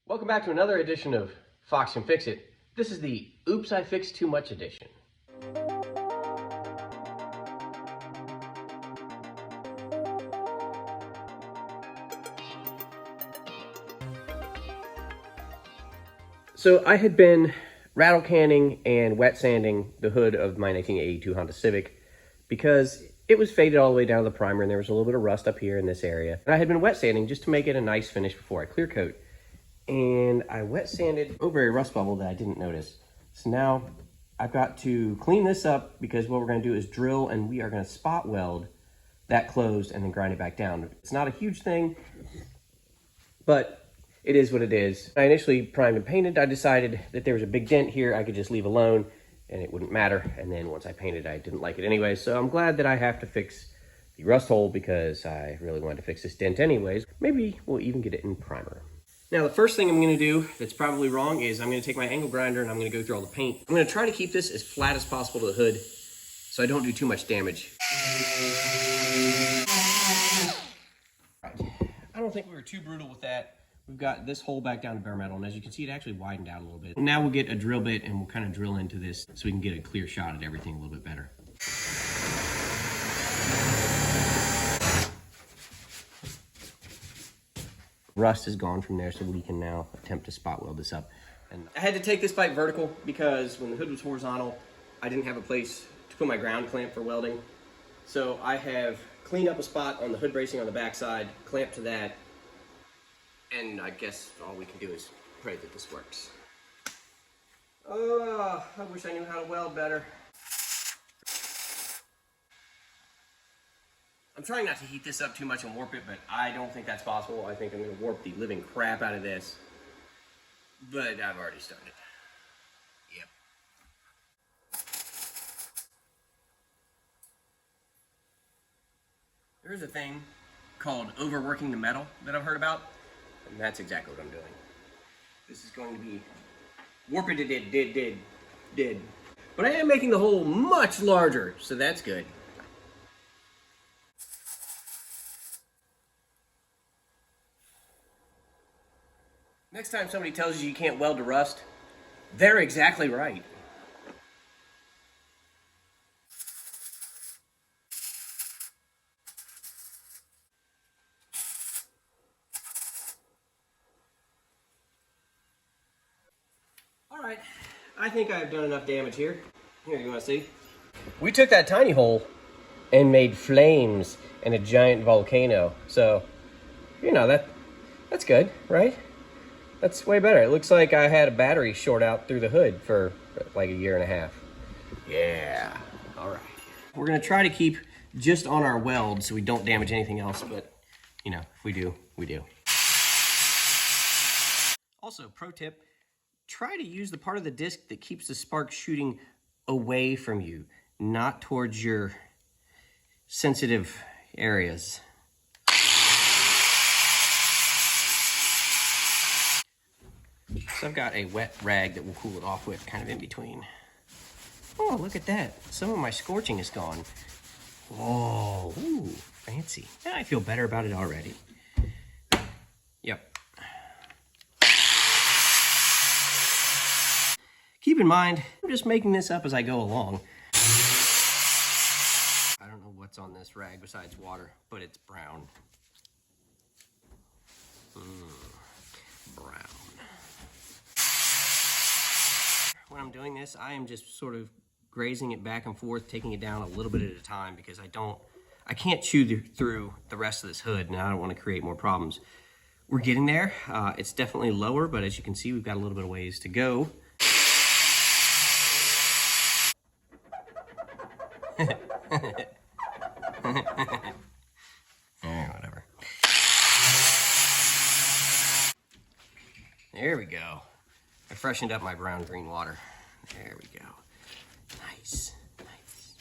Welcome back to another edition of Fox Can Fix It. This is the Oops, I Fixed Too Much edition. So I had been rattle canning and wet sanding the hood of my 1982 Honda Civic because it was faded all the way down to the primer and there was a little bit of rust up here in this area. And I had been wet sanding just to make it a nice finish before I clear coat. And I wet sanded over a rust bubble that I didn't notice. So now I've got to clean this up because what we're going to do is drill and we are going to spot weld that closed and then grind it back down. It's not a huge thing, but it is what it is. I initially primed and painted. I decided that there was a big dent here I could just leave alone and it wouldn't matter. And then once I painted, I didn't like it anyway. So I'm glad that I have to fix the rust hole because I really wanted to fix this dent anyways. Maybe we'll even get it in primer. Now, the first thing I'm going to do that's probably wrong is I'm going to take my angle grinder and I'm going to go through all the paint. I'm going to try to keep this as flat as possible to the hood so I don't do too much damage. Right. I don't think we were too brutal with that. We've got this hole back down to bare metal, and as you can see, it actually widened out a little bit. Now we'll get a drill bit and we'll kind of drill into this so we can get a clear shot at everything a little bit better. Rust is gone from there, so we can now attempt to spot weld this up. And I had to take this pipe vertical because when the hood was horizontal, I didn't have a place to put my ground clamp for welding. So I have cleaned up a spot on the hood bracing on the backside, clamped to that, and I guess all we can do is pray that this works. Oh, I wish I knew how to weld better. I'm trying not to heat this up too much and warp it, but I don't think that's possible. I think I'm going to warp the living crap out of this. But I've already started. Yep. There's a thing called overworking the metal that I've heard about, and that's exactly what I'm doing. This is going to be warped did. But I am making the hole much larger, so that's good. Next time somebody tells you you can't weld to rust, they're exactly right. All right, I think I've done enough damage here. Here, you want to see? We took that tiny hole and made flames and a giant volcano. So, you know, that's good, right? That's way better. It looks like I had a battery short out through the hood for like a year and a half. Yeah, all right. We're gonna try to keep just on our weld so we don't damage anything else, but you know, if we do, we do. Also, pro tip, try to use the part of the disc that keeps the spark shooting away from you, not towards your sensitive areas. So I've got a wet rag that will cool it off with, kind of in between. Oh, look at that. Some of my scorching is gone. Oh, ooh, fancy. Yeah, I feel better about it already. Yep. Keep in mind, I'm just making this up as I go along. I don't know what's on this rag besides water, but it's brown. Brown. When I'm doing this, I am just sort of grazing it back and forth, taking it down a little bit at a time because I can't chew through the rest of this hood and I don't want to create more problems. We're getting there. It's definitely lower, but as you can see, we've got a little bit of ways to go. Whatever. There we go. I freshened up my brown green water. There we go. Nice, nice.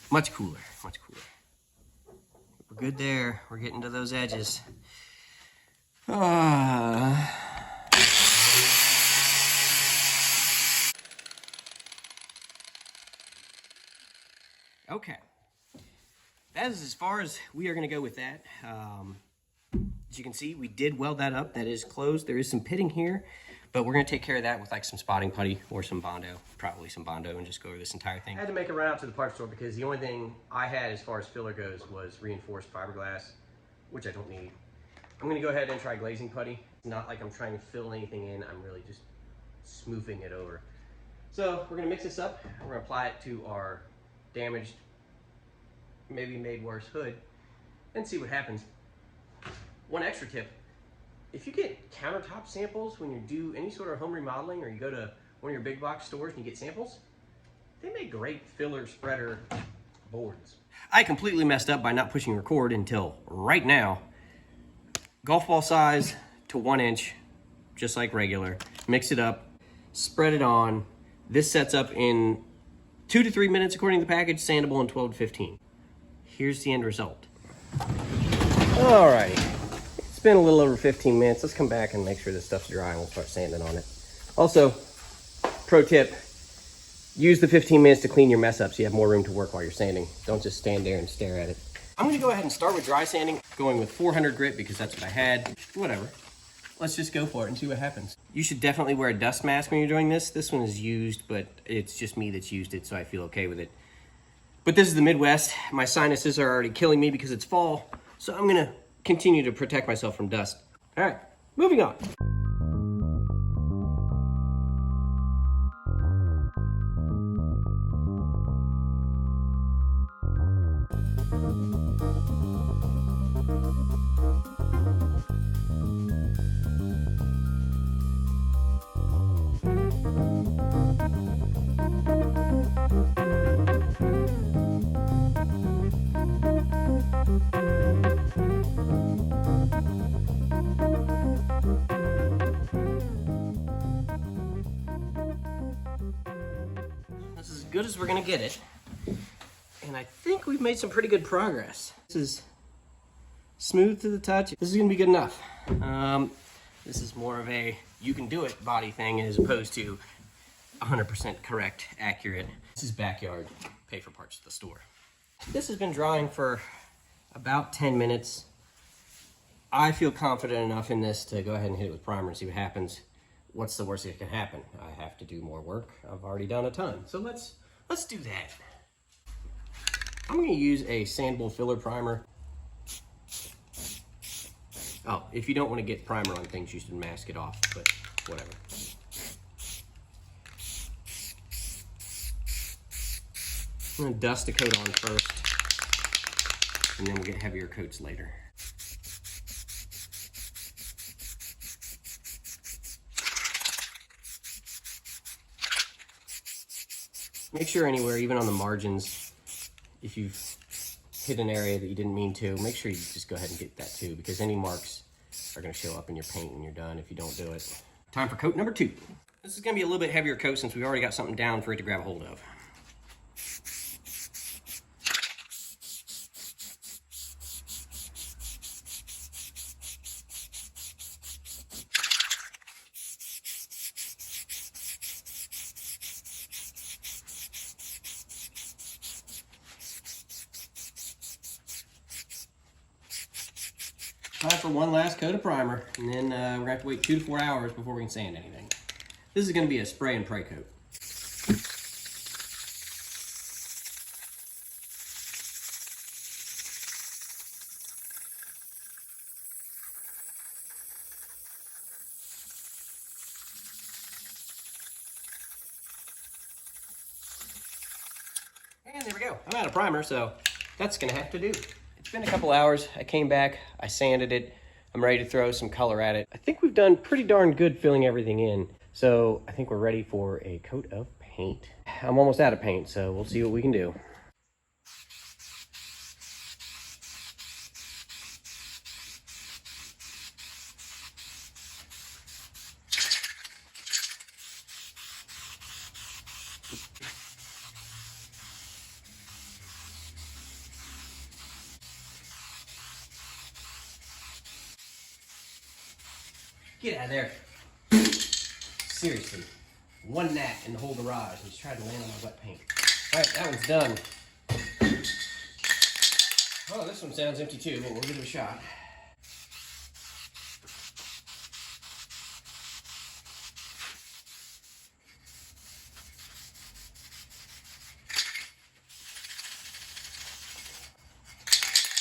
Much cooler, much cooler. We're good there. We're getting to those edges. Okay. That is as far as we are going to go with that. As you can see, we did weld that up. That is closed. There is some pitting here, but we're gonna take care of that with like some spotting putty or some Bondo, probably some Bondo, and just go over this entire thing. I had to make a run out to the parts store because the only thing I had as far as filler goes was reinforced fiberglass, which I don't need. I'm gonna go ahead and try glazing putty. It's not like I'm trying to fill anything in. I'm really just smoothing it over. So we're gonna mix this up. We're gonna apply it to our damaged, maybe made worse hood and see what happens. One extra tip, if you get countertop samples when you do any sort of home remodeling or you go to one of your big box stores and you get samples, they make great filler spreader boards. I completely messed up by not pushing record until right now. Golf ball size to 1 inch, just like regular. Mix it up, spread it on. This sets up in 2 to 3 minutes according to the package, sandable in 12 to 15. Here's the end result. Alrighty. It's been a little over 15 minutes. Let's come back and make sure this stuff's dry and we'll start sanding on it. Also, pro tip, use the 15 minutes to clean your mess up so you have more room to work while you're sanding. Don't just stand there and stare at it. I'm gonna go ahead and start with dry sanding, going with 400 grit because that's what I had. Whatever. Let's just go for it and see what happens. You should definitely wear a dust mask when you're doing this. This one is used, but it's just me that's used it, so I feel okay with it. But this is the Midwest. My sinuses are already killing me because it's fall, so I'm gonna continue to protect myself from dust. All right, moving on. This is as good as we're gonna get it. And I think we've made some pretty good progress. This is smooth to the touch. This is gonna be good enough. This is more of a you can do it body thing as opposed to 100% correct, accurate. This is backyard, pay for parts at the store. This has been drying for about 10 minutes. I feel confident enough in this to go ahead and hit it with primer and see what happens. What's the worst that can happen? I have to do more work. I've already done a ton. So let's do that. I'm gonna use a sandable filler primer. Oh, if you don't want to get primer on things, you should mask it off, but whatever. I'm gonna dust a coat on first, and then we'll get heavier coats later. Make sure anywhere, even on the margins, if you've hit an area that you didn't mean to, make sure you just go ahead and get that too, because any marks are gonna show up in your paint when you're done if you don't do it. Time for coat number 2. This is gonna be a little bit heavier coat since we've already got something down for it to grab a hold of. Time for one last coat of primer, and then we're gonna have to wait 2 to 4 hours before we can sand anything. This is gonna be a spray and pray coat. And there we go. I'm out of primer, so that's gonna have to do. It's been a couple hours. I came back, I sanded it. I'm ready to throw some color at it. I think we've done pretty darn good filling everything in. So I think we're ready for a coat of paint. I'm almost out of paint, so we'll see what we can do. Get out of there. Seriously. One gnat in the whole garage. He's trying to land on my wet paint. Alright, that one's done. Oh, this one sounds empty too, but we'll give it a shot.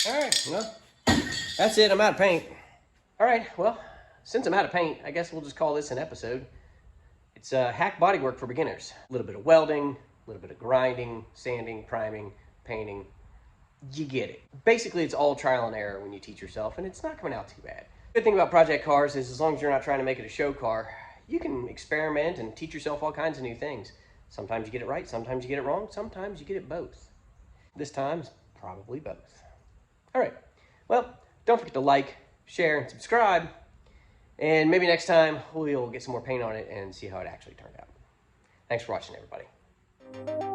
All right, well, that's it. I'm out of paint. All right, well, since I'm out of paint, I guess we'll just call this an episode. It's hack bodywork for beginners. A little bit of welding, a little bit of grinding, sanding, priming, painting. You get it. Basically, it's all trial and error when you teach yourself, and it's not coming out too bad. Good thing about project cars is as long as you're not trying to make it a show car, you can experiment and teach yourself all kinds of new things. Sometimes you get it right, sometimes you get it wrong, sometimes you get it both. This time, it's probably both. All right, well, don't forget to like, share, and subscribe. And maybe next time we'll get some more paint on it and see how it actually turned out. Thanks for watching, everybody.